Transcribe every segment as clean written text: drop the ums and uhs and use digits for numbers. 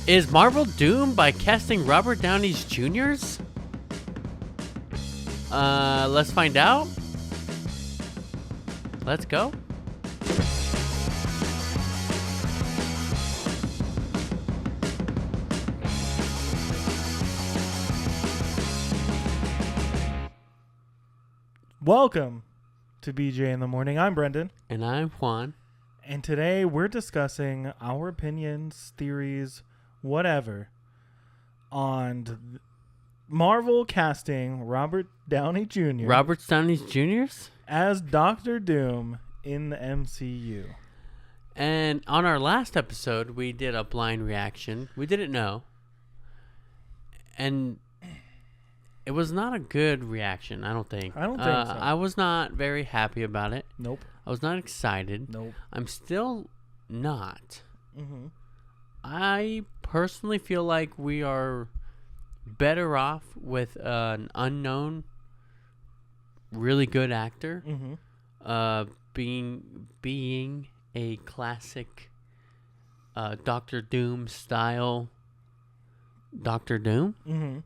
Is Marvel doomed by casting Robert Downey Jr.'s? Let's find out. Let's go. Welcome to BJ in the Morning. I'm Brendan. And I'm Juan. And today we're discussing our opinions, theories, whatever, on Marvel casting Robert Downey Jr. Robert Downey Jr.'s? As Doctor Doom in the MCU. And on our last episode, we did a blind reaction. We didn't know. And it was not a good reaction, I don't think. I don't think so. I was not very happy about it. Nope. I was not excited. Nope. I'm still not. Mm-hmm. I personally feel like we are better off with an unknown, really good actor being a classic Doctor Doom style Doctor Doom. Mm-hmm.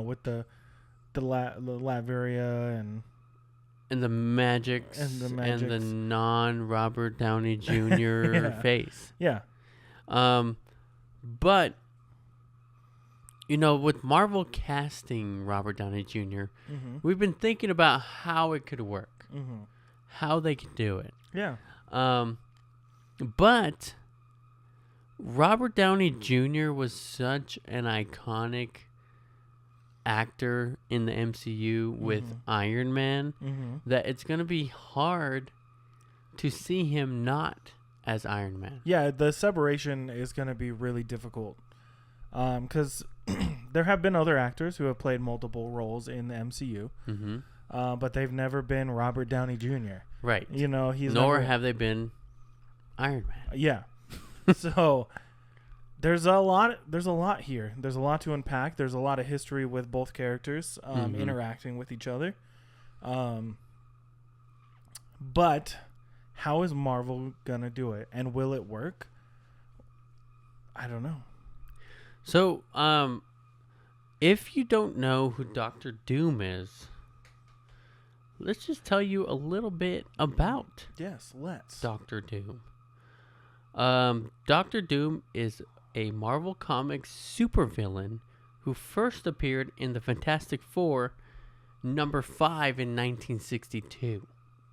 With the Latveria and the magics and the non-Robert Downey Jr. face. Yeah. But with Marvel casting Robert Downey Jr., we've been thinking about how it could work, how they could do it. Yeah. But Robert Downey Jr. was such an iconic actor in the MCU with Iron Man that it's going to be hard to see him not as Iron Man. Yeah, the separation is going to be really difficult because there have been other actors who have played multiple roles in the MCU, but they've never been Robert Downey Jr. Right. Have they been Iron Man. Yeah. So there's a lot here. There's a lot to unpack. There's a lot of history with both characters interacting with each other. But how is Marvel gonna do it, and will it work? I don't know. So, if you don't know who Doctor Doom is, let's just tell you a little bit about Doctor Doom. Doctor Doom is a Marvel Comics supervillain who first appeared in the Fantastic Four number 5 in 1962.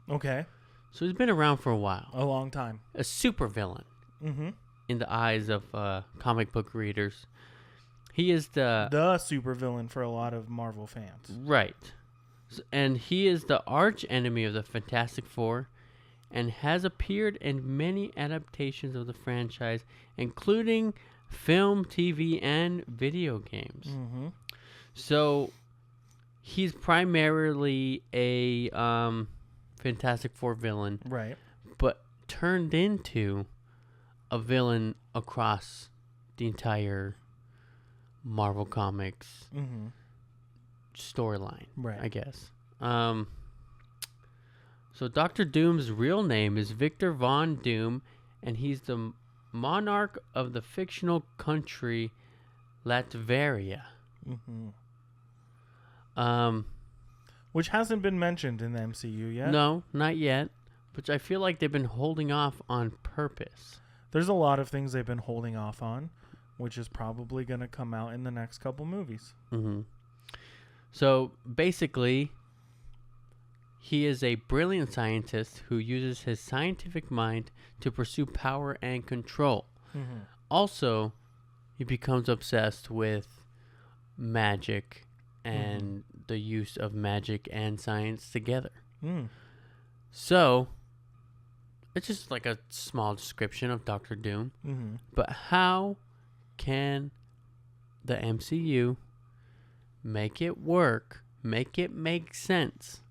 Okay. So he's been around for a while. A long time. A supervillain in the eyes of comic book readers. He is the supervillain for a lot of Marvel fans. Right. And he is the arch enemy of the Fantastic Four and has appeared in many adaptations of the franchise, including film, TV, and video games. So he's primarily a Fantastic Four villain, right? But turned into a villain across the entire Marvel Comics storyline, right? I guess. So Doctor Doom's real name is Victor Von Doom, and he's the monarch of the fictional country Latveria. Which hasn't been mentioned in the MCU yet. No, not yet. Which I feel like they've been holding off on purpose. There's a lot of things they've been holding off on, which is probably going to come out in the next couple movies. So basically, he is a brilliant scientist who uses his scientific mind to pursue power and control. Also, he becomes obsessed with magic and the use of magic and science together. So, it's just like a small description of Doctor Doom. But how can the MCU make it work, make it make sense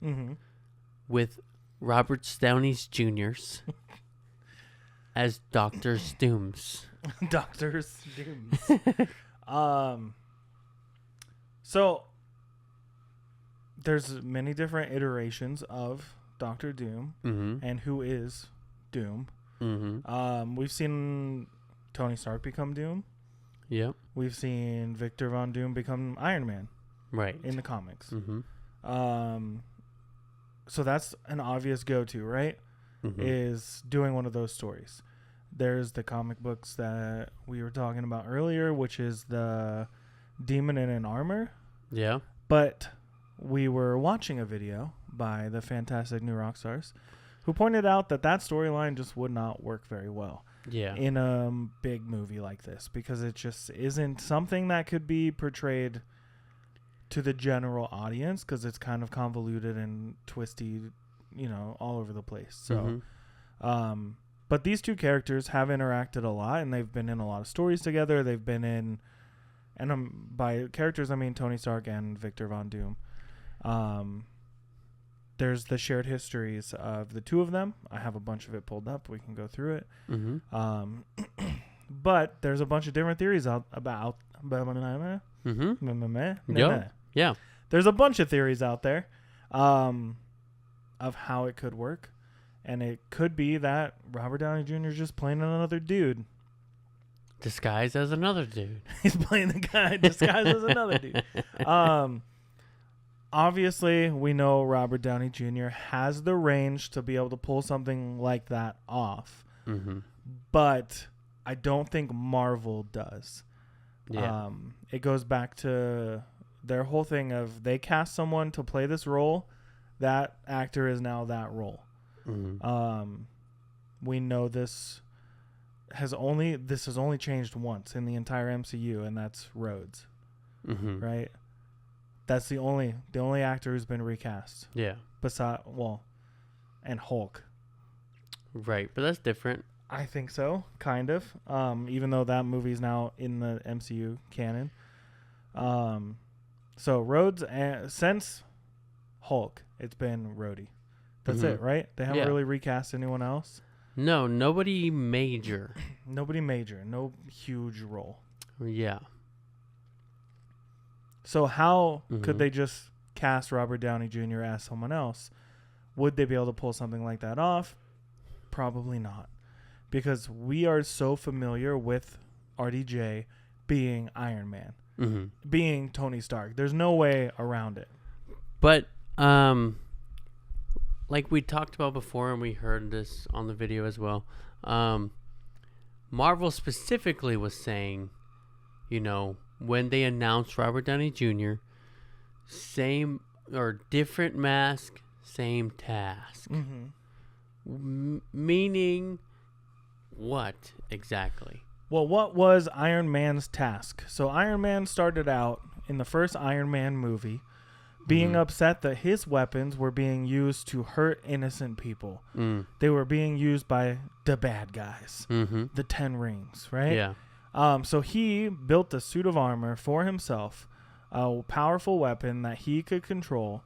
with Robert Downey Jr.'s as Dr. Dooms? Dr. Dooms. So there's many different iterations of Doctor Doom and who is Doom. We've seen Tony Stark become Doom. Yep. We've seen Victor Von Doom become Iron Man. Right. In the comics. Mm-hmm. So that's an obvious go-to, right? Mm-hmm. Is doing one of those stories. There's the comic books that we were talking about earlier, which is the Demon in an Armor. Yeah. But we were watching a video by the Fantastic New Rockstars who pointed out that storyline just would not work very well. Yeah. In a big movie like this, because it just isn't something that could be portrayed to the general audience, because it's kind of convoluted and twisty, all over the place. So, but these two characters have interacted a lot, and they've been in a lot of stories together. They've been in, and by characters I mean Tony Stark and Victor Von Doom. There's the shared histories of the two of them. I have a bunch of it pulled up. We can go through it. Mm-hmm. But there's a bunch of different theories about. Yeah. There's a bunch of theories out there of how it could work. And it could be that Robert Downey Jr. is just playing another dude. Disguised as another dude. He's playing the guy disguised as another dude. Obviously, we know Robert Downey Jr. has the range to be able to pull something like that off. Mm-hmm. But I don't think Marvel does. Yeah. It goes back to their whole thing of they cast someone to play this role. That actor is now that role. Mm-hmm. We know this has only changed once in the entire MCU, and that's Rhodes. Mm-hmm. Right? That's the only actor who's been recast. Yeah. And Hulk. Right, but that's different. I think so, kind of. Even though that movie's now in the MCU canon. So Rhodes, since Hulk, it's been Rhodey. That's it, right? They haven't really recast anyone else. No, nobody major. Nobody major. No huge role. Yeah. So how could they just cast Robert Downey Jr. as someone else? Would they be able to pull something like that off? Probably not. Because we are so familiar with RDJ being Iron Man, being Tony Stark. There's no way around it. But, like we talked about before, and we heard this on the video as well, Marvel specifically was saying, when they announced Robert Downey Jr., same or different mask, same task. Meaning what exactly? Well, what was Iron Man's task? So Iron Man started out in the first Iron Man movie being upset that his weapons were being used to hurt innocent people. They were being used by the bad guys, the 10 Rings, right? Yeah. So he built a suit of armor for himself, a powerful weapon that he could control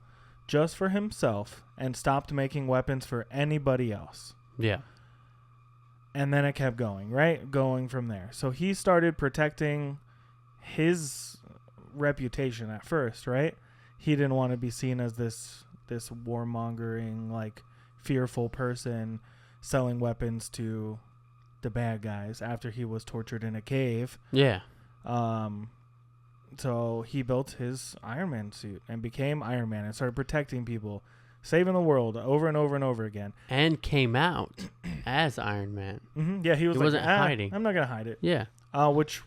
just for himself, and stopped making weapons for anybody else. Yeah. And then it kept going, right? Going from there. So he started protecting his reputation at first, right? He didn't want to be seen as this warmongering, like, fearful person selling weapons to the bad guys after he was tortured in a cave. Yeah. So he built his Iron Man suit and became Iron Man and started protecting people, saving the world over and over and over again. And came out as Iron Man. Yeah, he wasn't hiding. I'm not going to hide it. Yeah. Which,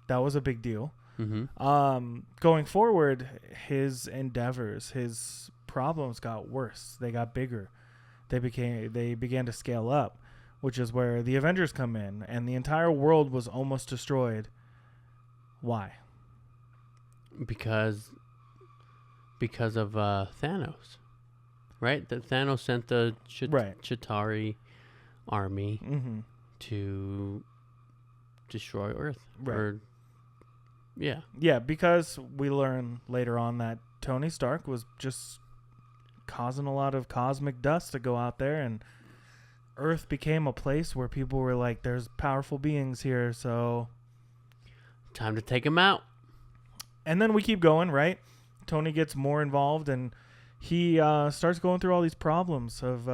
that was a big deal. Going forward, his endeavors, his problems got worse. They got bigger. They began to scale up, which is where the Avengers come in, and the entire world was almost destroyed. Why? Because of Thanos, right? That Thanos sent the Chitauri army to destroy Earth. Right. Yeah. Yeah, because we learn later on that Tony Stark was just causing a lot of cosmic dust to go out there, and Earth became a place where people were like, there's powerful beings here, so time to take him out. And then we keep going, right? Tony gets more involved, and he starts going through all these problems of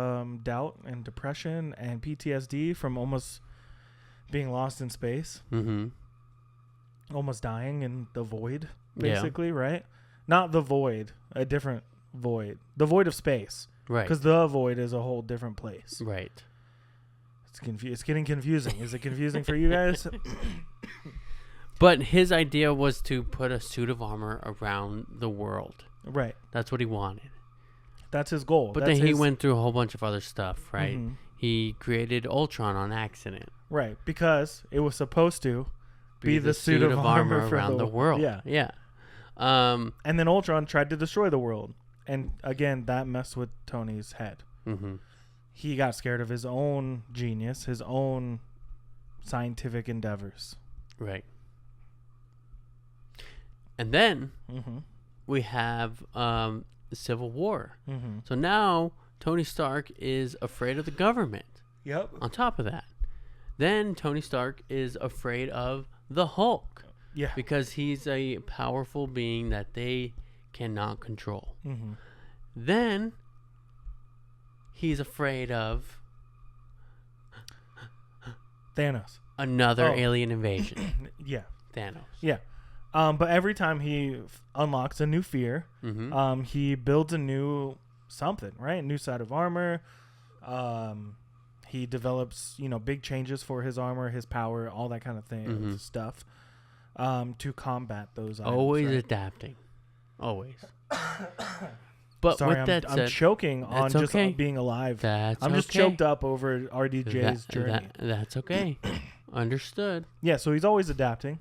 doubt and depression and PTSD from almost being lost in space, almost dying in the void, basically, right? Not the void, a different void, the void of space, right? Because the void is a whole different place, right? It's getting confusing. Is it confusing for you guys? But his idea was to put a suit of armor around the world. Right. That's what he wanted. That's his goal. But then he went through a whole bunch of other stuff, right? Mm-hmm. He created Ultron on accident. Right, because it was supposed to be the suit of armor around the world. Yeah. Yeah. And then Ultron tried to destroy the world. And again, that messed with Tony's head. Mm-hmm. He got scared of his own genius, his own scientific endeavors. Right. And then we have the Civil War. Mm-hmm. So now Tony Stark is afraid of the government. Yep. On top of that, then Tony Stark is afraid of the Hulk. Yeah. Because he's a powerful being that they cannot control. Mm-hmm. Then he's afraid of Thanos. another alien invasion. Yeah. Thanos. Yeah. But every time he unlocks a new fear, he builds a new something, right? A new set of armor. He develops, big changes for his armor, his power, all that kind of thing, stuff, to combat those items. Always adapting. Always. But sorry, with that I'm said, choking on just being alive. I'm just choked up over RDJ's journey. That's okay. Understood. Yeah, so he's always adapting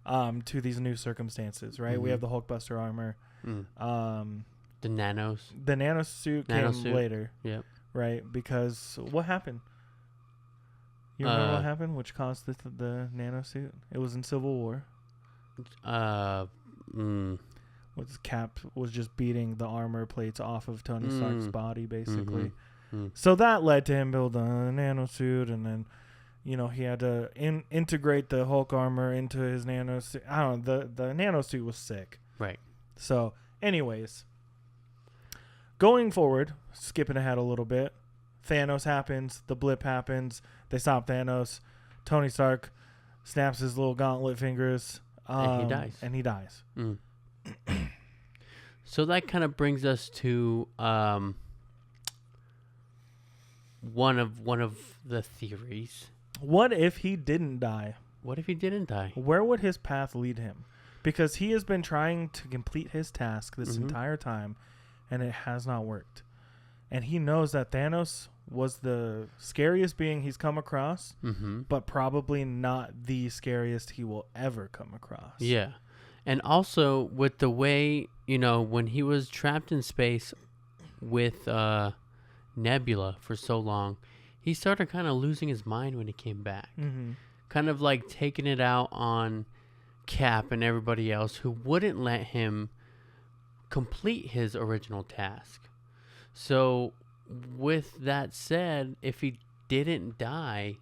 to these new circumstances, right? We have the Hulkbuster armor. The nanos. The nanosuit came later. Yep. Right? Because what happened? You remember what happened? Which caused the nanosuit? It was in Civil War. Cap was just beating the armor plates off of Tony Stark's body, basically. So that led to him build a nanosuit, and then, he had to integrate the Hulk armor into his nanosuit. I don't know. The nanosuit was sick. Right. So, anyways, going forward, skipping ahead a little bit, Thanos happens. The blip happens. They stop Thanos. Tony Stark snaps his little gauntlet fingers. And he dies. So that kind of brings us to one of the theories. What if he didn't die? What if he didn't die? Where would his path lead him? Because he has been trying to complete his task this entire time, and it has not worked. And he knows that Thanos was the scariest being he's come across, but probably not the scariest he will ever come across. Yeah. And also with the way, when he was trapped in space with Nebula for so long, he started kind of losing his mind when he came back. Kind of like taking it out on Cap and everybody else who wouldn't let him complete his original task. So with that said, if he didn't die,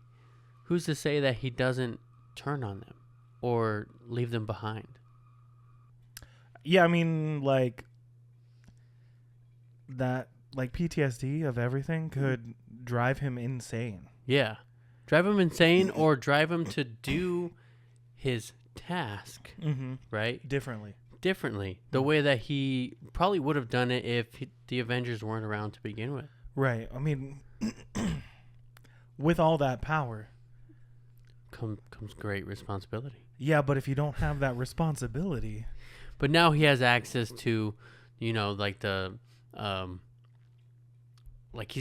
who's to say that he doesn't turn on them or leave them behind? Yeah, I mean, that PTSD of everything could drive him insane. Yeah. Drive him insane or drive him to do his task, right? Differently. The way that he probably would have done it if the Avengers weren't around to begin with. Right. I mean, with all that power comes great responsibility. Yeah, but if you don't have that responsibility... But now he has access to, he's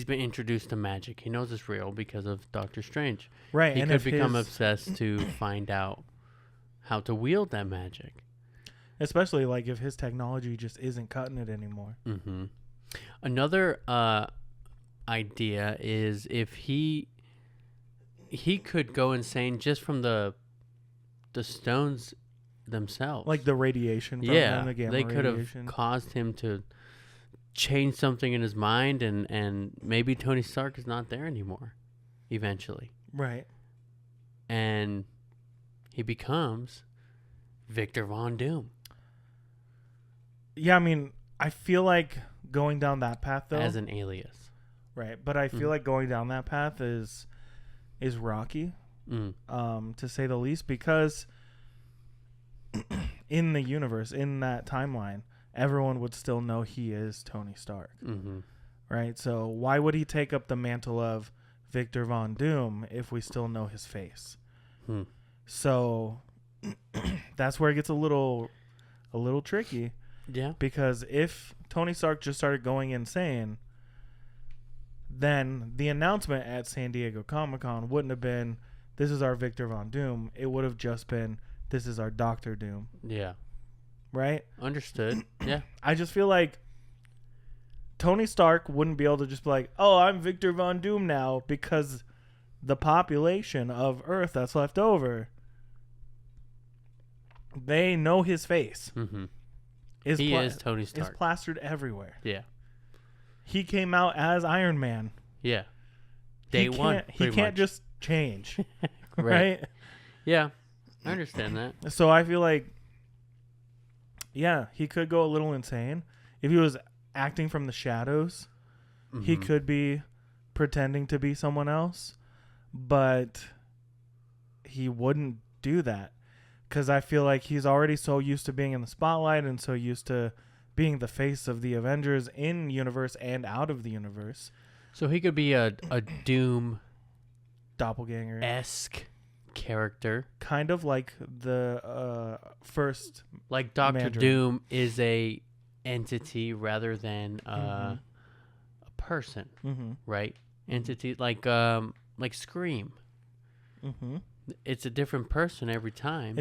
been introduced to magic. He knows it's real because of Doctor Strange. Right. He could become obsessed to find out how to wield that magic. Especially if his technology just isn't cutting it anymore. Another idea is if he could go insane just from the stones themselves, like the radiation from them, the gamma they could radiation. have caused him to change something in his mind, and maybe Tony Stark is not there anymore eventually, right? And he becomes Victor Von Doom. Yeah, I mean, I feel like going down that path though, as an alias, right? But I feel like going down that path is rocky. to say the least, because in the universe, in that timeline, everyone would still know he is Tony Stark. Mm-hmm. Right? So why would he take up the mantle of Victor Von Doom if we still know his face? So that's where it gets a little tricky. Yeah. Because if Tony Stark just started going insane, then the announcement at San Diego Comic-Con wouldn't have been, this is our Victor Von Doom. It would have just been, this is our Doctor Doom. Yeah. Right? Understood. Yeah. I just feel like Tony Stark wouldn't be able to just be like, oh, I'm Victor Von Doom now, because the population of Earth that's left over, they know his face. Mm-hmm. He is Tony Stark. It's plastered everywhere. Yeah. He came out as Iron Man. Yeah. Day one. He can't just change. Right. Right? Yeah. I understand that. So I feel like, yeah, he could go a little insane. If he was acting from the shadows, he could be pretending to be someone else. But he wouldn't do that. Because I feel like he's already so used to being in the spotlight and so used to being the face of the Avengers in universe and out of the universe. So he could be a Doom doppelganger-esque character. Kind of like the first. Like Dr. Mandarin. Doom is a entity rather than a person, right? Entity like Scream. It's a different person every time.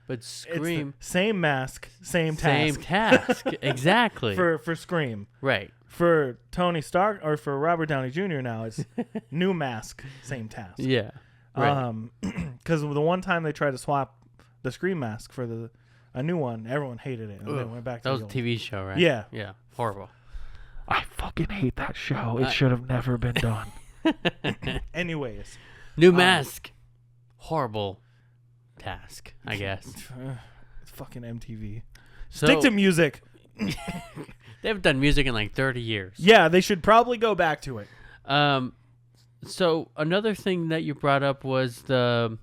But Scream, it's same mask, same task. Same task, exactly. For Scream, right? For Tony Stark or for Robert Downey Jr. now, it's new mask, same task. Yeah, right. Because the one time they tried to swap the Scream mask for a new one, everyone hated it, and then went back to that was a TV show, right? Yeah, yeah, horrible. I fucking hate that show. It should have never been done. Anyways, new mask. Horrible task, I guess. It's fucking MTV. So, stick to music. They haven't done music in like 30 years. Yeah, they should probably go back to it. So another thing that you brought up was that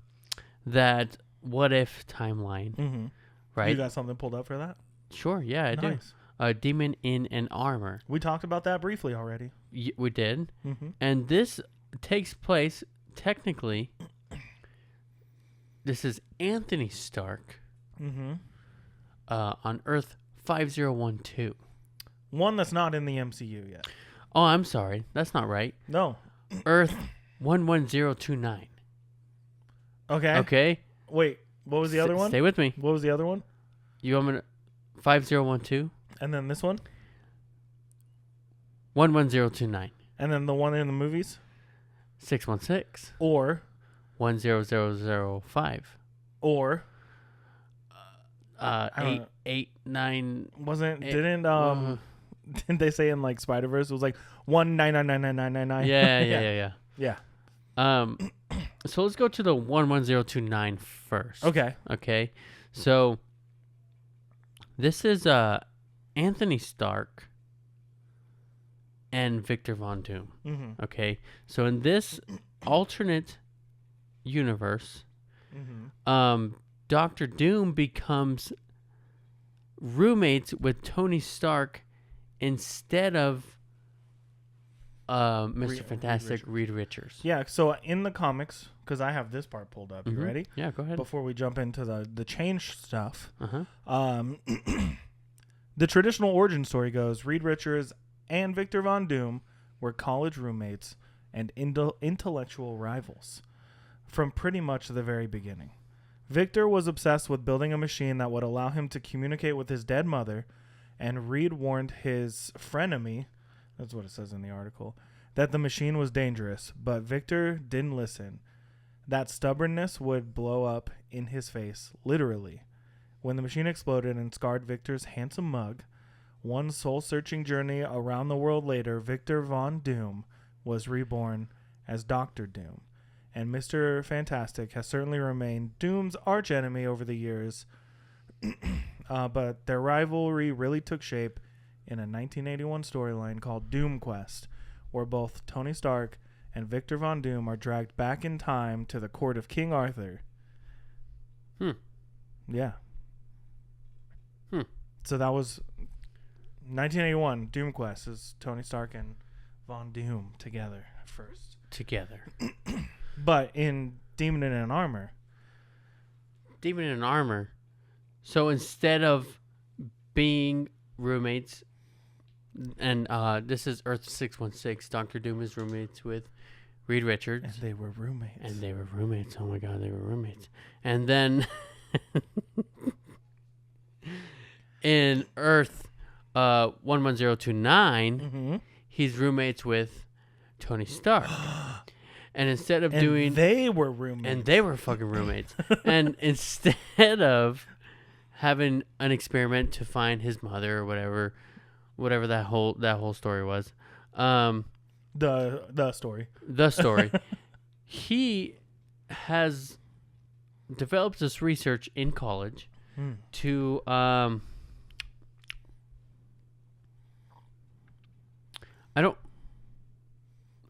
what if timeline, right? You got something pulled up for that? Sure, yeah, I do. A demon in an armor. We talked about that briefly already. We did. And this takes place technically. This is Anthony Stark on Earth 5012. One that's not in the MCU yet. Oh, I'm sorry. That's not right. No. Earth 11029. Okay. Okay. Wait, what was the other one? Stay with me. What was the other one? You want me to 5012? And then this one? 11029. And then the one in the movies? 616. Or 10005. Or 889. Didn't they say in like Spider-Verse it was like 1999999? Yeah. Yeah. So let's go to the 11029 first. Okay. So this is Anthony Stark and Victor Von Doom. Okay. So in this alternate universe, Dr. Doom becomes roommates with Tony Stark instead of Mr. Fantastic, Reed Richards. Yeah, so in the comics, because I have this part pulled up. You ready? Yeah, go ahead. Before we jump into the change stuff. The traditional origin story goes, Reed Richards and Victor Von Doom were college roommates and intellectual rivals from pretty much the very beginning. Victor was obsessed with building a machine that would allow him to communicate with his dead mother, and Reed warned his frenemy, that's what it says in the article, that the machine was dangerous, but Victor didn't listen. That stubbornness would blow up in his face, literally. When the machine exploded and scarred Victor's handsome mug, one soul-searching journey around the world later, Victor Von Doom was reborn as Dr. Doom. And Mr. Fantastic has certainly remained Doom's archenemy over the years, but their rivalry really took shape in a 1981 storyline called Doom Quest, where both Tony Stark and Victor Von Doom are dragged back in time to the court of King Arthur. Yeah. So that was 1981. Doom Quest is Tony Stark and Von Doom together first. But in Demon in Armor. So instead of being roommates, and this is Earth 616, Dr. Doom is roommates with Reed Richards. And they were roommates. Oh my God, they were roommates. And then in Earth 11029, he's roommates with Tony Stark. And instead of they were roommates. And they were fucking roommates. And instead of having an experiment to find his mother or whatever that whole story was, the story, he has developed this research in college to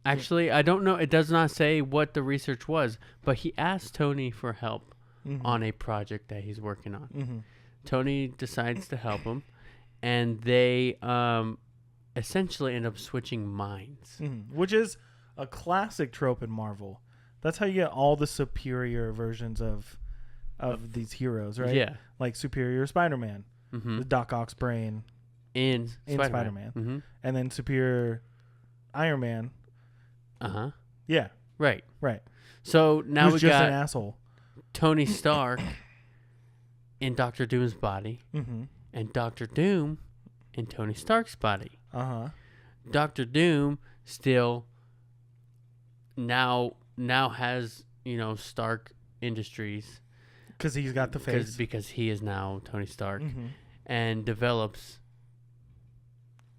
I don't know. It does not say what the research was, but he asked Tony for help on a project that he's working on. Tony decides to help him, and they essentially end up switching minds. Which is a classic trope in Marvel. That's how you get all the superior versions of these heroes, right? Yeah. Like superior Spider-Man, the Doc Ock's brain in Spider-Man. And then superior Iron Man. Yeah. Right. Right. So now Who's we just got an asshole. Tony Stark in Dr. Doom's body, and Dr. Doom in Tony Stark's body. Dr. Doom still now has, Stark Industries, because he's got the face, because he is now Tony Stark, and develops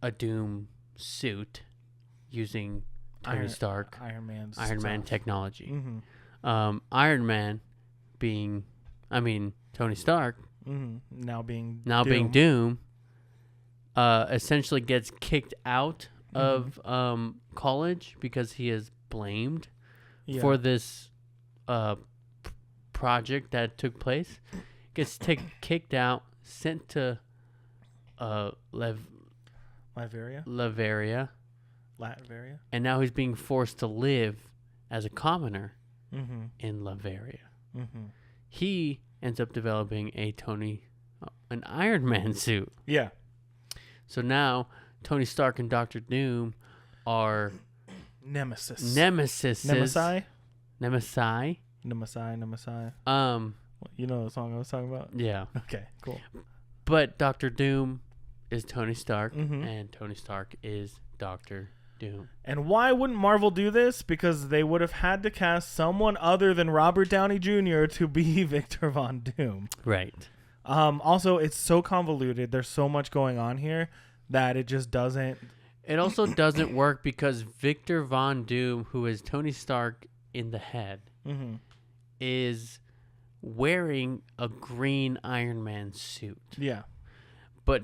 a Doom suit using Tony Stark Iron Man technology. Iron Man Tony Stark, now being Doom, essentially gets kicked out of college because he is blamed for this project that took place. Gets kicked out, sent to Latveria, and now he's being forced to live as a commoner in Latveria. He ends up developing an Iron Man suit. Yeah. So now Tony Stark and Dr. Doom are Nemesis. Nemesi. You know the song I was talking about? Yeah. Okay, cool. But Dr. Doom is Tony Stark, and Tony Stark is Dr. Doom. And why wouldn't Marvel do this? Because they would have had to cast someone other than Robert Downey Jr. to be Victor Von Doom. Right. Also, it's so convoluted. There's so much going on here that it just doesn't... It also doesn't work because Victor Von Doom, who is Tony Stark in the head, is wearing a green Iron Man suit. Yeah. But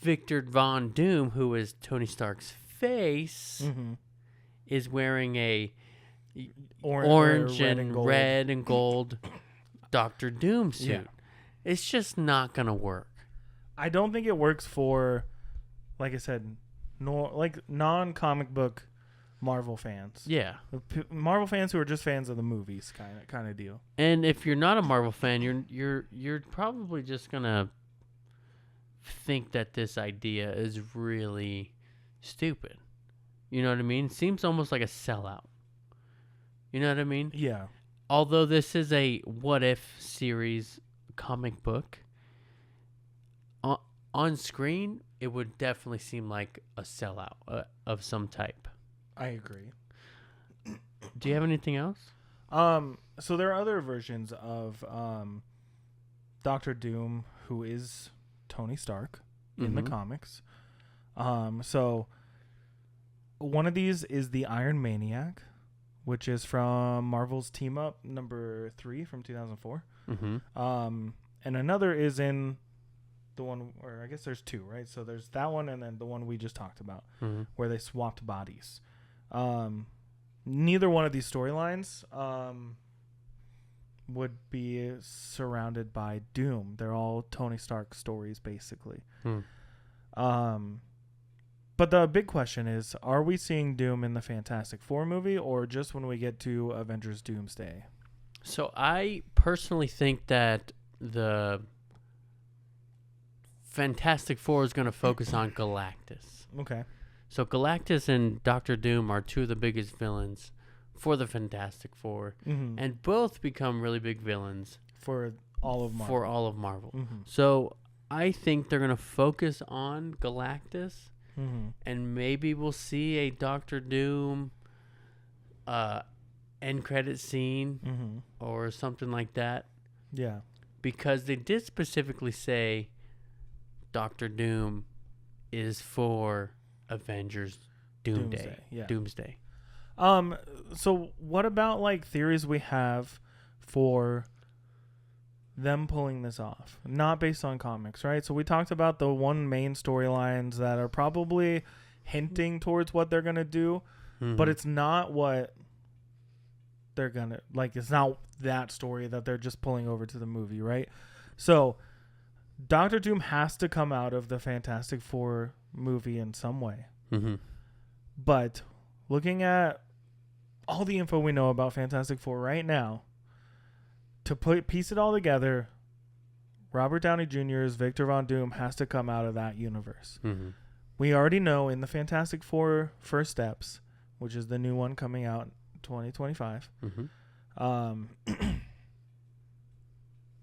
Victor Von Doom, who is Tony Stark's face, is wearing a orange and red and gold Dr. Doom suit. Yeah. It's just not going to work. I don't think it works for, like I said, non-comic book Marvel fans. Yeah. Marvel fans who are just fans of the movies kind of deal. And if you're not a Marvel fan, you're probably just going to think that this idea is really stupid. You know what I mean? Seems almost like a sellout. You know what I mean? Yeah. Although this is a What If series comic book, on screen, it would definitely seem like a sellout of some type. I agree. Do you have anything else? So there are other versions of Dr. Doom who is Tony Stark in the comics. So one of these is the Iron Maniac, which is from Marvel's Team Up number 3 from 2004. And another is in the one, or I guess there's two, right? So there's that one and then the one we just talked about where they swapped bodies. Now neither one of these storylines would be surrounded by Doom. They're all Tony Stark stories, basically. But the big question is, are we seeing Doom in the Fantastic Four movie or just when we get to Avengers Doomsday? So I personally think that the Fantastic Four is going to focus on Galactus. Okay. So Galactus and Doctor Doom are two of the biggest villains for the Fantastic Four, and both become really big villains for all of Marvel. So I think they're going to focus on Galactus, and maybe we'll see a Doctor Doom end credit scene or something like that. Yeah. Because they did specifically say Doctor Doom is for Avengers Doomsday. Yeah. Doomsday. So what about like theories we have for them pulling this off? Not based on comics, right? So we talked about the one main storylines that are probably hinting towards what they're going to do, but it's not what they're going to, like, it's not that story that they're just pulling over to the movie, right? So Doctor Doom has to come out of the Fantastic Four movie in some way. But looking at all the info we know about Fantastic Four right now, to piece it all together, Robert Downey Jr.'s Victor Von Doom has to come out of that universe. We already know in the Fantastic Four First Steps, which is the new one coming out in 2025,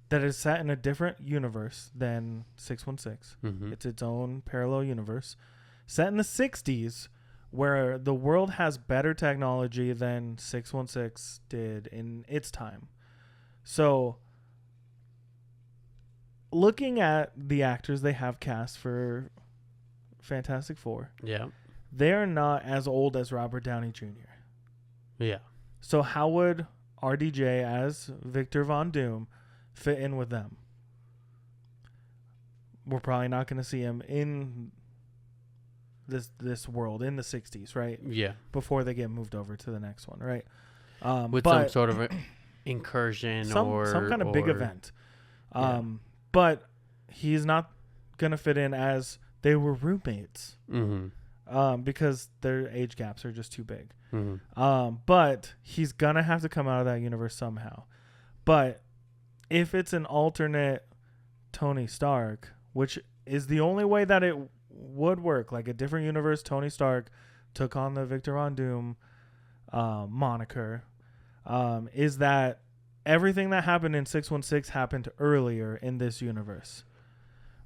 that is set in a different universe than 616. It's its own parallel universe, set in the 60s, where the world has better technology than 616 did in its time. So, looking at the actors they have cast for Fantastic Four, they're not as old as Robert Downey Jr. So how would RDJ as Victor Von Doom fit in with them? We're probably not going to see him in this world in the 60s, right? Yeah. Before they get moved over to the next one, right? With some sort of incursion or some kind of big event. But he's not going to fit in as they were roommates. Because their age gaps are just too big. But he's going to have to come out of that universe somehow. But if it's an alternate Tony Stark, which is the only way that it would work, like a different universe, Tony Stark took on the Victor Von Doom moniker, is that everything that happened in 616 happened earlier in this universe,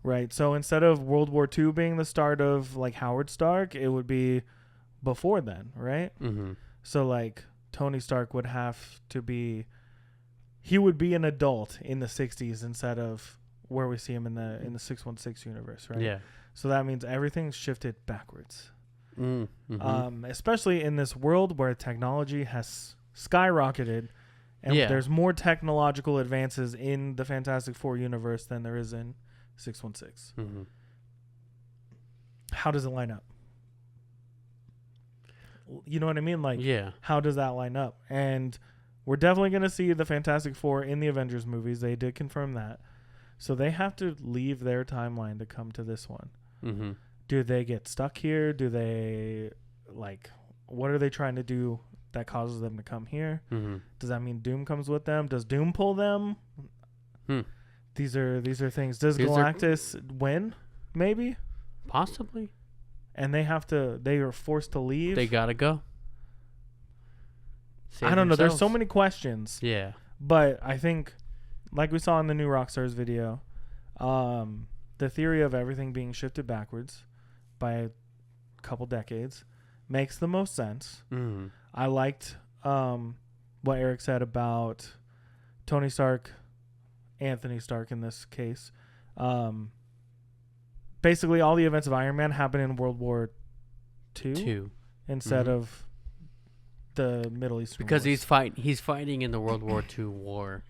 right? So instead of World War II being the start of like Howard Stark, it would be before then, right? So like Tony Stark would have to be, he would be an adult in the 60s instead of where we see him in the 616 universe, right? Yeah. So that means everything's shifted backwards. Especially in this world where technology has skyrocketed and there's more technological advances in the Fantastic Four universe than there is in 616. How does it line up? You know what I mean? Like, how does that line up? And we're definitely going to see the Fantastic Four in the Avengers movies. They did confirm that. So they have to leave their timeline to come to this one. Do they get stuck here? Do they, like, what are they trying to do that causes them to come here? Does that mean Doom comes with them? Does Doom pull them? These are things. Does Galactus win? Maybe? Possibly. And they are forced to leave? They gotta go. I don't know. There's so many questions. Yeah. But I think, like we saw in the new Rockstars video, the theory of everything being shifted backwards by a couple decades makes the most sense. I liked what Eric said about Tony Stark, Anthony Stark in this case. Basically, all the events of Iron Man happen in World War II instead of the Middle Eastern because wars. he's fighting in the World War II war.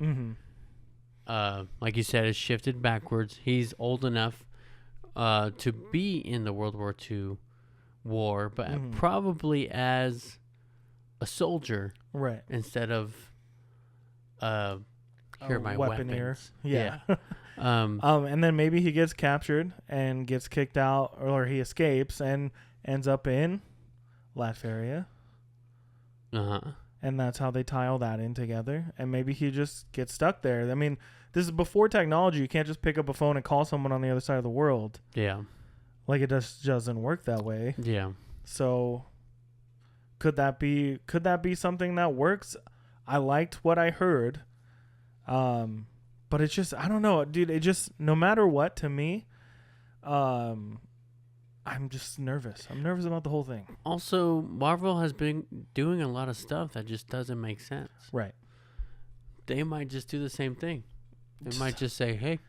Like you said, it's shifted backwards. He's old enough to be in the World War II war, but probably as a soldier Right. instead of here are my weaponeer. weapons. Yeah. Yeah. And then maybe he gets captured and gets kicked out, or he escapes and ends up in Latveria. Uh-huh. And that's how they tie all that in together. And maybe he just gets stuck there. I mean, this is before technology. You can't just pick up a phone and call someone on the other side of the world. Yeah. Like, it just doesn't work that way. Yeah. So could that be something that works? I liked what I heard. But it's just, I don't know, dude. It just, no matter what, to me, I'm just nervous. I'm nervous about the whole thing. Also, Marvel has been doing a lot of stuff that just doesn't make sense. Right. They might just do the same thing. They might just say, "Hey,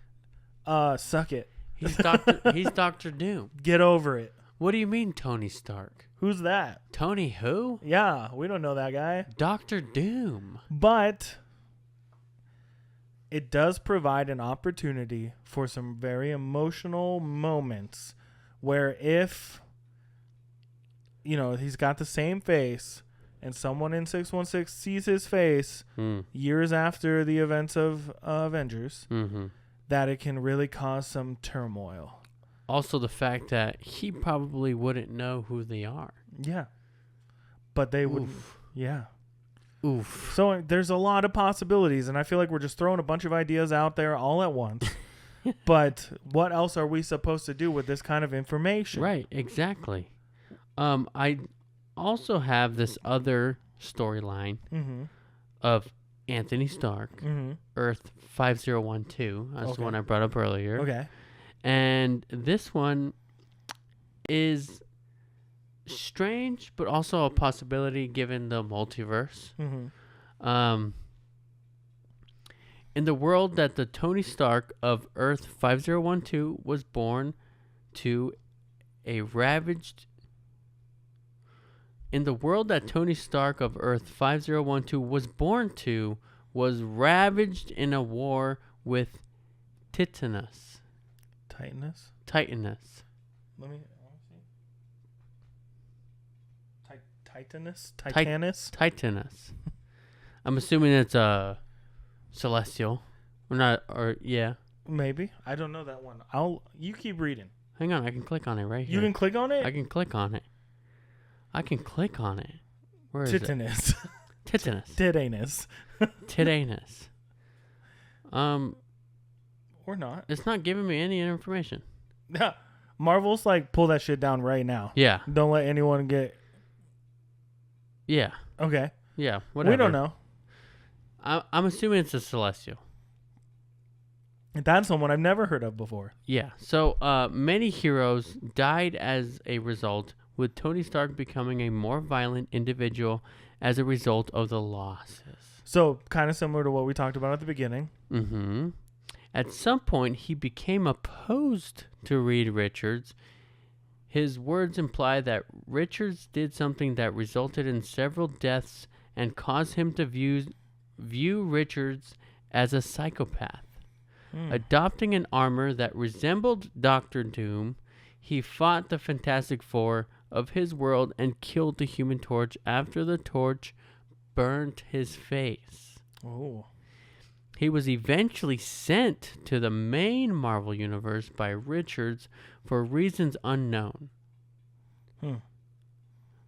suck it. he's Doctor Doom." Get over it. What do you mean, Tony Stark? Who's that? Tony who? Yeah, we don't know that guy. Doctor Doom. But it does provide an opportunity for some very emotional moments where if, he's got the same face and someone in 616 sees his face years after the events of Avengers, that it can really cause some turmoil. Also, the fact that he probably wouldn't know who they are. Yeah. But they would. Oof. Yeah. Oof. So there's a lot of possibilities, and I feel like we're just throwing a bunch of ideas out there all at once. But what else are we supposed to do with this kind of information? Right, exactly. I also have this other storyline of Anthony Stark, Earth 5012. That's the one I brought up earlier. Okay. And this one is strange, but also a possibility given the multiverse. In the world that the Tony Stark of Earth 5012 was born to a ravaged... In the world that Tony Stark of Earth 5012 was born to was ravaged in a war with Titanus. Titanus. Let me see. Titanus? I'm assuming it's a celestial. Yeah. Maybe. I don't know that one. You keep reading. Hang on, I can click on it right here. You can click on it? I can click on it. Where is Titanus. it? Titanus. Titanus. Titanus. Or not. It's not giving me any information. Marvel's like, pull that shit down right now. Yeah. Don't let anyone get... Yeah. Okay. Yeah, whatever. We don't know. I'm assuming it's a celestial. That's someone I've never heard of before. Yeah. So many heroes died as a result, with Tony Stark becoming a more violent individual as a result of the losses. So kind of similar to what we talked about at the beginning. Mm-hmm. At some point, he became opposed to Reed Richards. His words imply that Richards did something that resulted in several deaths and caused him to view Richards as a psychopath. Adopting an armor that resembled Doctor Doom, he fought the Fantastic Four of his world and killed the Human Torch after the torch burnt his face. Oh. He was eventually sent to the main Marvel Universe by Richards for reasons unknown.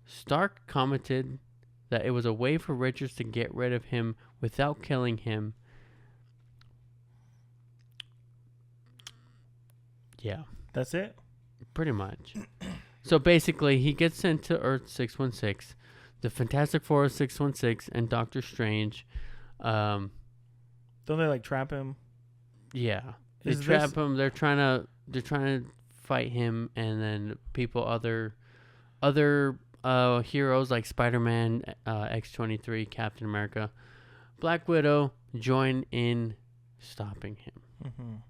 Stark commented that it was a way for Richards to get rid of him without killing him. Yeah. That's it? Pretty much. So basically, he gets sent to Earth 616, the Fantastic Four of 616, and Doctor Strange. Don't they like trap him? Yeah, they trap him. They're trying to fight him, and then other heroes like Spider-Man, X-23, Captain America, Black Widow join in stopping him.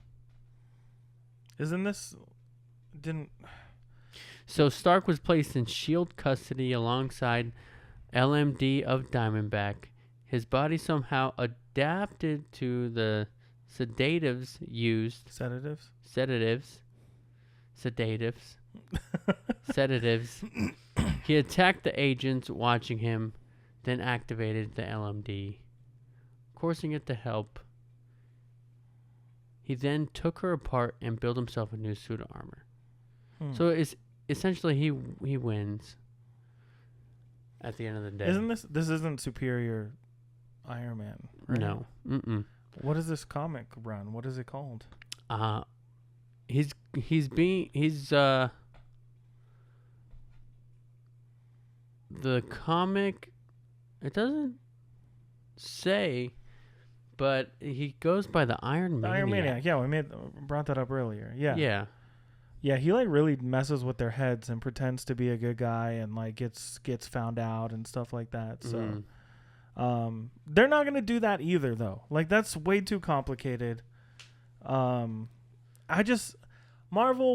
Isn't this So Stark was placed in SHIELD custody alongside LMD of Diamondback. His body somehow adapted to the sedatives used. Sedatives. He attacked the agents watching him, then activated the LMD, forcing it to help. He then took her apart and built himself a new suit of armor. So it's essentially he wins at the end of the day. Isn't this isn't Superior Iron Man? Right? No. Mm-mm. What is this comic run? What is it called? He's the comic, it doesn't say, but he goes by the Iron Maniac. Iron Maniac. Yeah, we brought that up earlier. Yeah. Yeah. Yeah, he like really messes with their heads and pretends to be a good guy and like gets found out and stuff like that. So they're not going to do that either though. Like that's way too complicated. Marvel,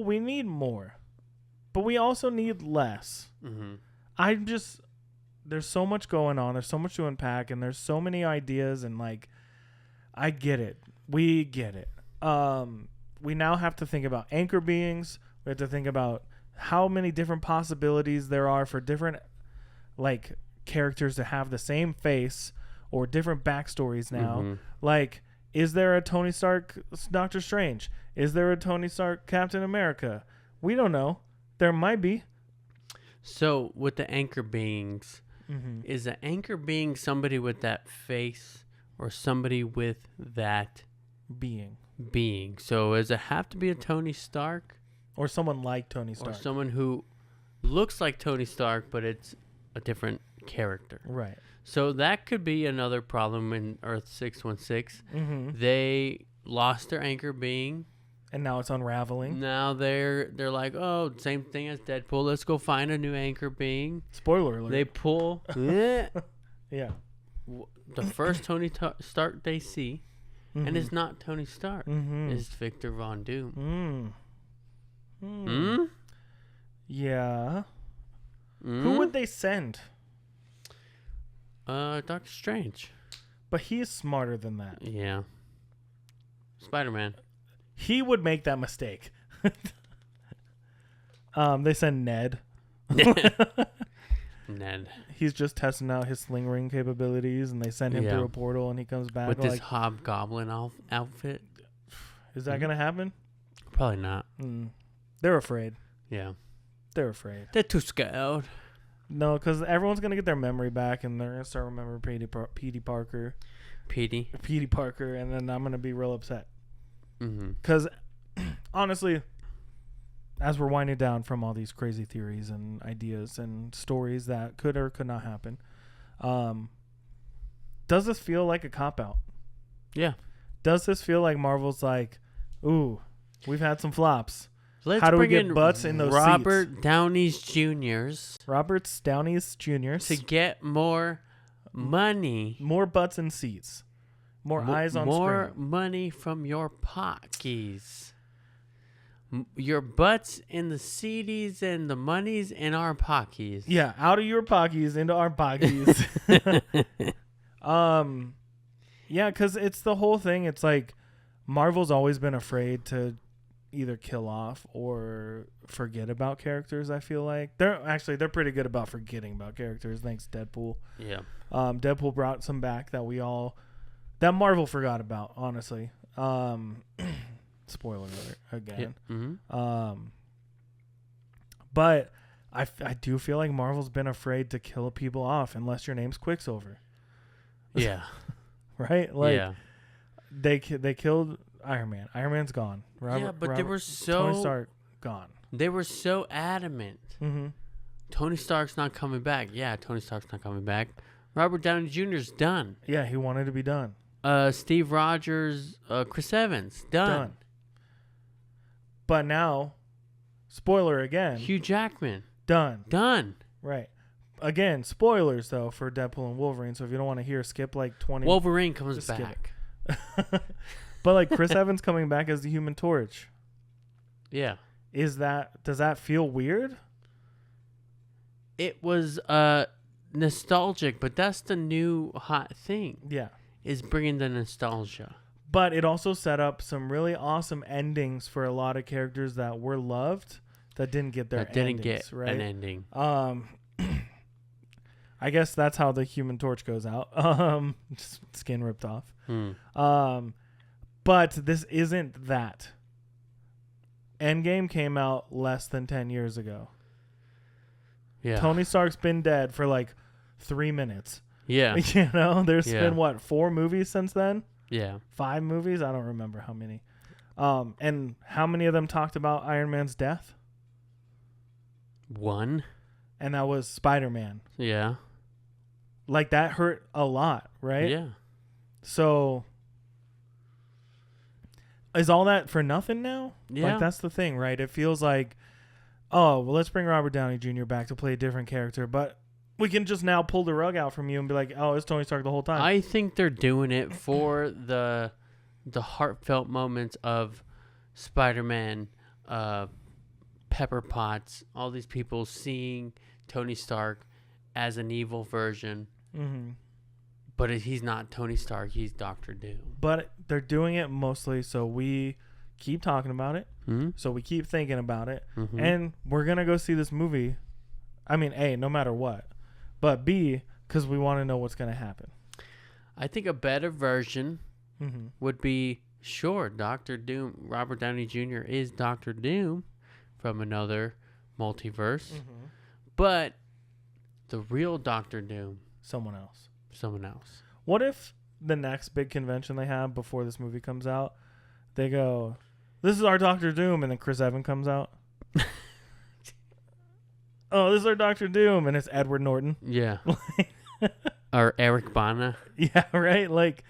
we need more. But we also need less. There's so much going on. There's so much to unpack and there's so many ideas and like I get it. We get it. We now have to think about anchor beings. We have to think about how many different possibilities there are for different like characters to have the same face or different backstories now. Like, is there a Tony Stark Doctor Strange? Is there a Tony Stark Captain America? We don't know. There might be. So with the anchor beings, is the anchor being somebody with that face or somebody with that being? So does it have to be a Tony Stark? Or someone like Tony Stark. Or someone who looks like Tony Stark, but it's a different character. Right. So that could be another problem in Earth 616. They lost their anchor being. And now it's unraveling. Now they're like, oh, same thing as Deadpool. Let's go find a new anchor being. Spoiler alert. They pull. Yeah. The first Tony Stark they see. And it's not Tony Stark. It's Victor Von Doom. Yeah. Who would they send? Doctor Strange. But he is smarter than that. Yeah. Spider-Man. He would make that mistake. They send Ned. Ned. He's just testing out his sling ring capabilities, and they send him through a portal, and he comes back with this hobgoblin outfit. Is that gonna happen? Probably not. They're afraid. Yeah, they're afraid. They're too scared. No, because everyone's gonna get their memory back, and they're gonna start remembering Petey Parker, and then I'm gonna be real upset. Because honestly, as we're winding down from all these crazy theories and ideas and stories that could or could not happen, does this feel like a cop-out? Yeah. Does this feel like Marvel's like, ooh, we've had some flops. How do we get butts in those Robert seats? Downey Jr.'s. Robert Downey Jr.'s. To get more money. More butts in seats. More eyes on screen. More money from your pockets. Your butts in the CDs and the money's in our pockets. Yeah, out of your pockets into our pockets. Yeah, because it's the whole thing. It's like Marvel's always been afraid to either kill off or forget about characters. I feel like they're pretty good about forgetting about characters. Thanks, Deadpool. Yeah. Deadpool brought some back that Marvel forgot about. Honestly. Spoiler alert again. Yeah. But I do feel like Marvel's been afraid to kill people off unless your name's Quicksilver. Yeah. Right? Like, they killed Iron Man. Iron Man's gone. They were Tony Stark gone. They were so adamant. Tony Stark's not coming back. Yeah, Tony Stark's not coming back. Robert Downey Jr.'s done. Yeah, he wanted to be done. Steve Rogers, Chris Evans, done. But now, spoiler again. Hugh Jackman, done. Right. Again, spoilers though for Deadpool and Wolverine. So if you don't want to hear, skip like 20. Wolverine comes back. But like Chris Evans coming back as the Human Torch. Yeah. Does that feel weird? It was nostalgic, but that's the new hot thing. Yeah. Is bringing the nostalgia. But it also set up some really awesome endings for a lot of characters that were loved that didn't get their endings, right? an ending. I guess that's how the Human Torch goes out. Just skin ripped off. But this isn't that. Endgame came out less than 10 years ago. Yeah. Tony Stark's been dead for like 3 minutes. Yeah. You know, there's been what, 4 movies since then? Yeah. 5 movies? I don't remember how many. And how many of them talked about Iron Man's death? 1. And that was Spider-Man. Yeah. Like, that hurt a lot, right? Yeah. So, is all that for nothing now? Yeah. Like, that's the thing, right? It feels like, oh, well, let's bring Robert Downey Jr. back to play a different character, but we can just now pull the rug out from you and be like, oh, it's Tony Stark the whole time. I think they're doing it for the heartfelt moments of Spider-Man, Pepper Potts, all these people seeing Tony Stark as an evil version. Mm-hmm. But he's not Tony Stark. He's Doctor Doom. But they're doing it mostly so we keep talking about it. Mm-hmm. So we keep thinking about it. Mm-hmm. And we're going to go see this movie. I mean, A, no matter what. But B, because we want to know what's going to happen. I think a better version Mm-hmm. would be, sure, Doctor Doom, Robert Downey Jr. is Doctor Doom from another multiverse. Mm-hmm. But the real Doctor Doom, Someone else. someone else. What if the next big convention they have before this movie comes out, they go, this is our Doctor Doom, and then Chris Evans comes out? Oh, this is our Doctor Doom, and it's Edward Norton. Yeah. Or Eric Bana. Yeah, right? Like,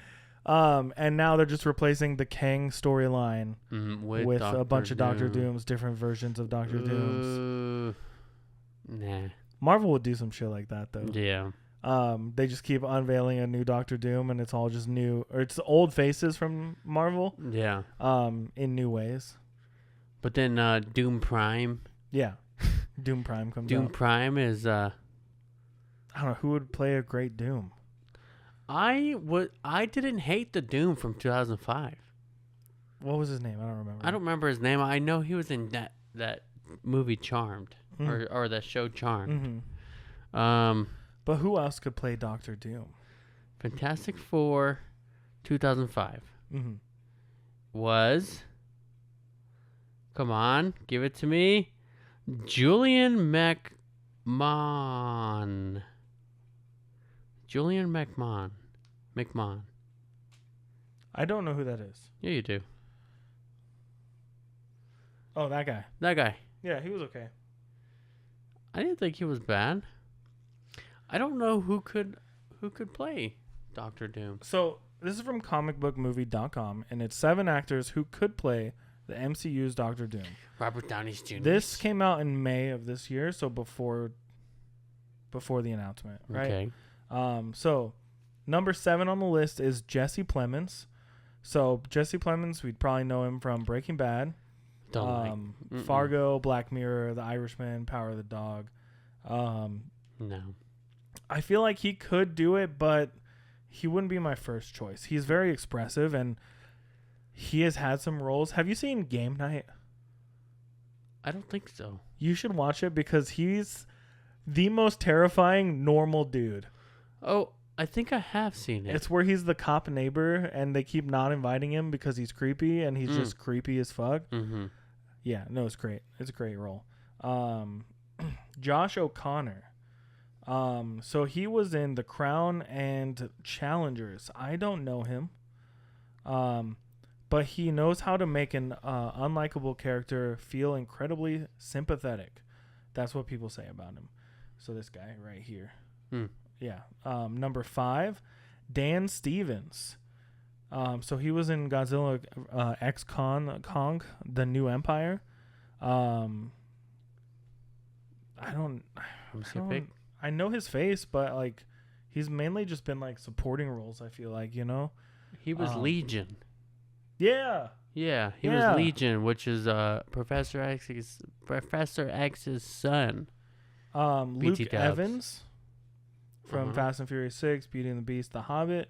and now they're just replacing the Kang storyline with a bunch of Doctor Dooms, different versions of Doctor Dooms. Nah. Marvel would do some shit like that, though. Yeah. They just keep unveiling a new Doctor Doom, and it's all just new, or it's old faces from Marvel. Yeah. In new ways. But then Doom Prime. Yeah. Doom Prime comes out. Doom Prime is I don't know who would play a great Doom. I didn't hate the Doom from 2005. What was his name? I don't remember. I don't remember his name. I know he was in that movie Charmed or that show Charmed. Mm-hmm. But who else could play Doctor Doom? Fantastic Four 2005 Mm-hmm. was, come on, give it to me, Julian McMahon. Julian McMahon. I don't know who that is. Yeah, you do. Oh, that guy. That guy. Yeah, he was okay. I didn't think he was bad. I don't know who could play Doctor Doom. So this is from comicbookmovie.com, and it's 7 actors who could play the MCU's Doctor Doom. Robert Downey Jr. This came out in May of this year, so before the announcement, right? Okay. So number 7 on the list is Jesse Plemons. So Jesse Plemons, we'd probably know him from Breaking Bad, Fargo, Black Mirror, The Irishman, Power of the Dog. No. I feel like he could do it, but he wouldn't be my first choice. He's very expressive, and he has had some roles. Have you seen Game Night? I don't think so. You should watch it because he's the most terrifying normal dude. Oh, I think I have seen it. It's where he's the cop neighbor, and they keep not inviting him because he's creepy, and he's just creepy as fuck. Mm-hmm. Yeah, no, it's great. It's a great role. Josh O'Connor. So he was in The Crown and Challengers. I don't know him. But he knows how to make an unlikable character feel incredibly sympathetic. That's what people say about him. So this guy right here. Yeah. Number 5, Dan Stevens. So he was in Godzilla X Kong, The New Empire. I know his face, but like he's mainly just been like supporting roles, I feel like, you know. He was Legion. Yeah. Yeah, he was Legion, which is Professor X's son. Luke Dubs. Evans from Fast and Furious 6, Beauty and the Beast, The Hobbit.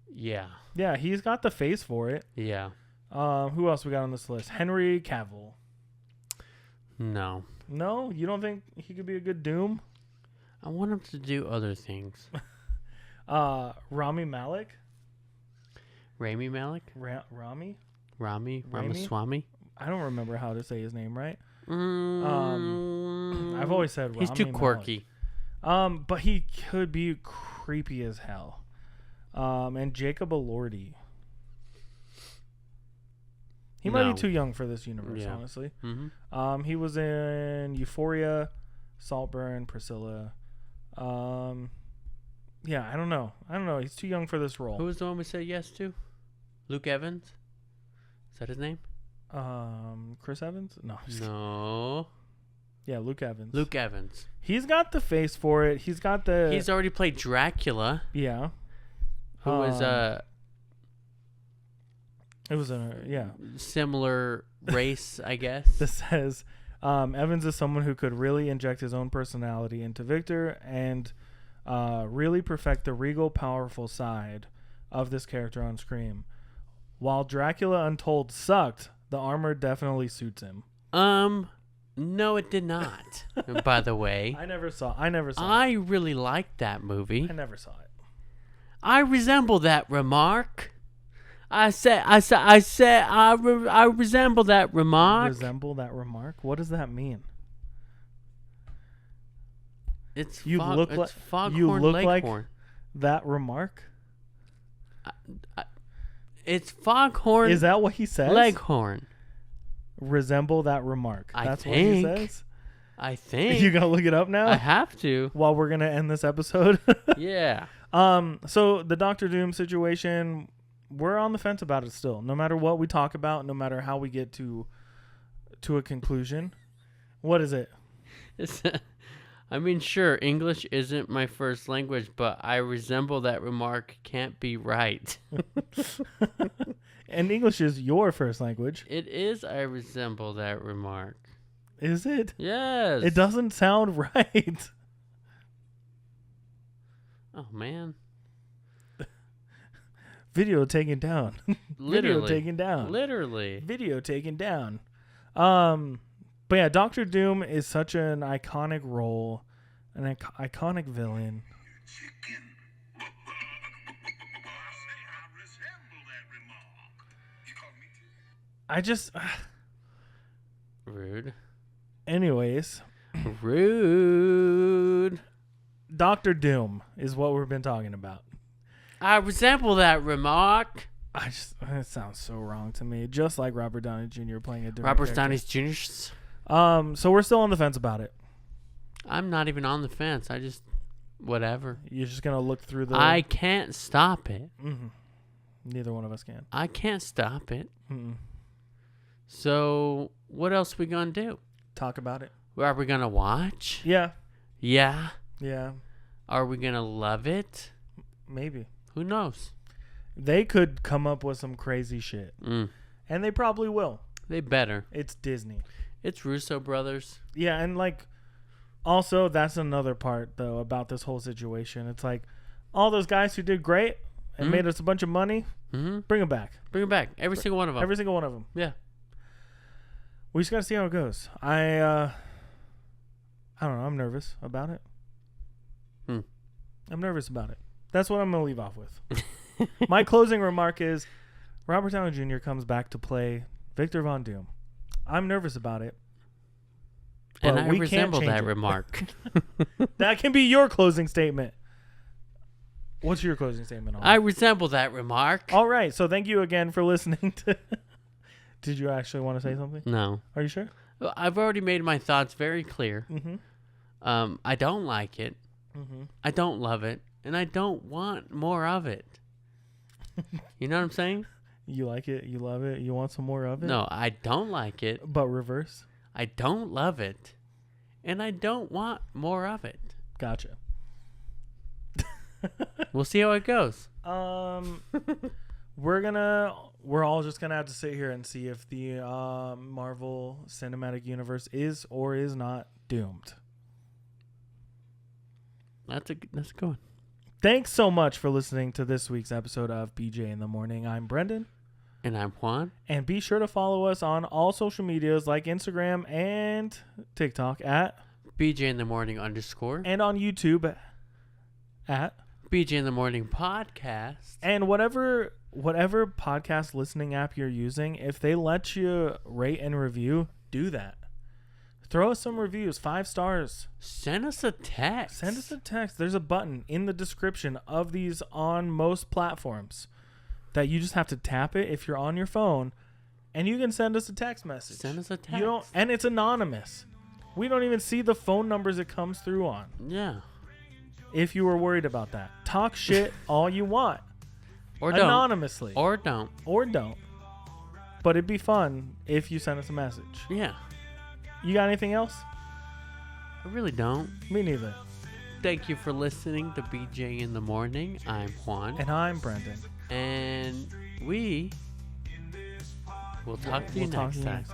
Yeah. Yeah, he's got the face for it. Yeah. Who else we got on this list? Henry Cavill. No. No? You don't think he could be a good Doom? I want him to do other things. Rami Malek. Rami Malek? Rami Ramaswamy? I don't remember how to say his name right. Mm, I've always said Rami he's too quirky. Malek. But he could be creepy as hell. And Jacob Elordi. He might be too young for this universe, honestly. Mm-hmm. He was in Euphoria, Saltburn, Priscilla. Yeah, I don't know. He's too young for this role. Who was the one we said yes to? Luke Evans? Is that his name? Chris Evans? No. No. Yeah, Luke Evans. Luke Evans. He's got the face for it. He's already played Dracula. Yeah. Who was It was a similar race, I guess. This says Evans is someone who could really inject his own personality into Victor and really perfect the regal, powerful side of this character on screen. While Dracula Untold sucked, the armor definitely suits him. No, it did not. By the way, I never saw it. I really liked that movie. I never saw it. I resemble that remark. I resemble that remark. Resemble that remark? What does that mean? It's Foghorn Leghorn. Like that remark? It's Foghorn. Is that what he says? Leghorn. Resemble that remark. That's what he says? I think. You gonna look it up now? I have to. While we're gonna end this episode. Yeah. So the Doctor Doom situation, we're on the fence about it still. No matter what we talk about, no matter how we get to a conclusion. What is it? I mean, sure, English isn't my first language, but I resemble that remark can't be right. And English is your first language. It is. I resemble that remark. Is it? Yes. It doesn't sound right. Oh, man. Video taken down. Literally. Video taken down. Literally. Video taken down. But yeah, Doctor Doom is such an iconic role, an iconic villain. I just... Rude. Anyways. Rude. Doctor Doom is what we've been talking about. I resemble that remark. It sounds so wrong to me. Just like Robert Downey Jr. playing a different Robert character. Downey Jr. So we're still on the fence about it. I'm not even on the fence. I just... Whatever. You're just going to look through the... I can't stop it. Mm-hmm. Neither one of us can. I can't stop it. Mm-mm. So, what else we gonna do? Talk about it. Are we gonna watch? Yeah. Yeah? Yeah. Are we gonna love it? Maybe. Who knows? They could come up with some crazy shit. Mm. And they probably will. They better. It's Disney. It's Russo brothers. Yeah, and like, also, that's another part, though, about this whole situation. It's like, all those guys who did great and made us a bunch of money, bring them back. Bring them back. Every single one of them. Every single one of them. Yeah. We just got to see how it goes. I don't know. I'm nervous about it. I'm nervous about it. That's what I'm going to leave off with. My closing remark is Robert Downey Jr. comes back to play Victor Von Doom. I'm nervous about it. And I resemble that remark. That can be your closing statement. What's your closing statement on? I resemble that remark. All right. So thank you again for listening to... Did you actually want to say something? No. Are you sure? I've already made my thoughts very clear. Mm-hmm. I don't like it. Mm-hmm. I don't love it. And I don't want more of it. You know what I'm saying? You like it. You love it. You want some more of it? No, I don't like it. But reverse? I don't love it. And I don't want more of it. Gotcha. We'll see how it goes. We're all just gonna have to sit here and see if the Marvel Cinematic Universe is or is not doomed. That's a good one. Thanks so much for listening to this week's episode of BJ in the Morning. I'm Brendan. And I'm Juan. And be sure to follow us on all social medias like Instagram and TikTok at BJ in the Morning _ And on YouTube at BJ in the Morning Podcast. And whatever podcast listening app you're using, if they let you rate and review, do that. Throw us some reviews, 5 stars. Send us a text. There's a button in the description of these on most platforms that you just have to tap it if you're on your phone, and you can send us a text message. Send us a text. And it's anonymous. We don't even see the phone numbers it comes through on. Yeah. If you were worried about that. Talk shit all you want. Or anonymously. Or don't. But it'd be fun if you send us a message. Yeah. You got anything else? I really don't. Me neither. Thank you for listening to BJ in the Morning. I'm Juan. And I'm Brendan. And we will talk to you next time.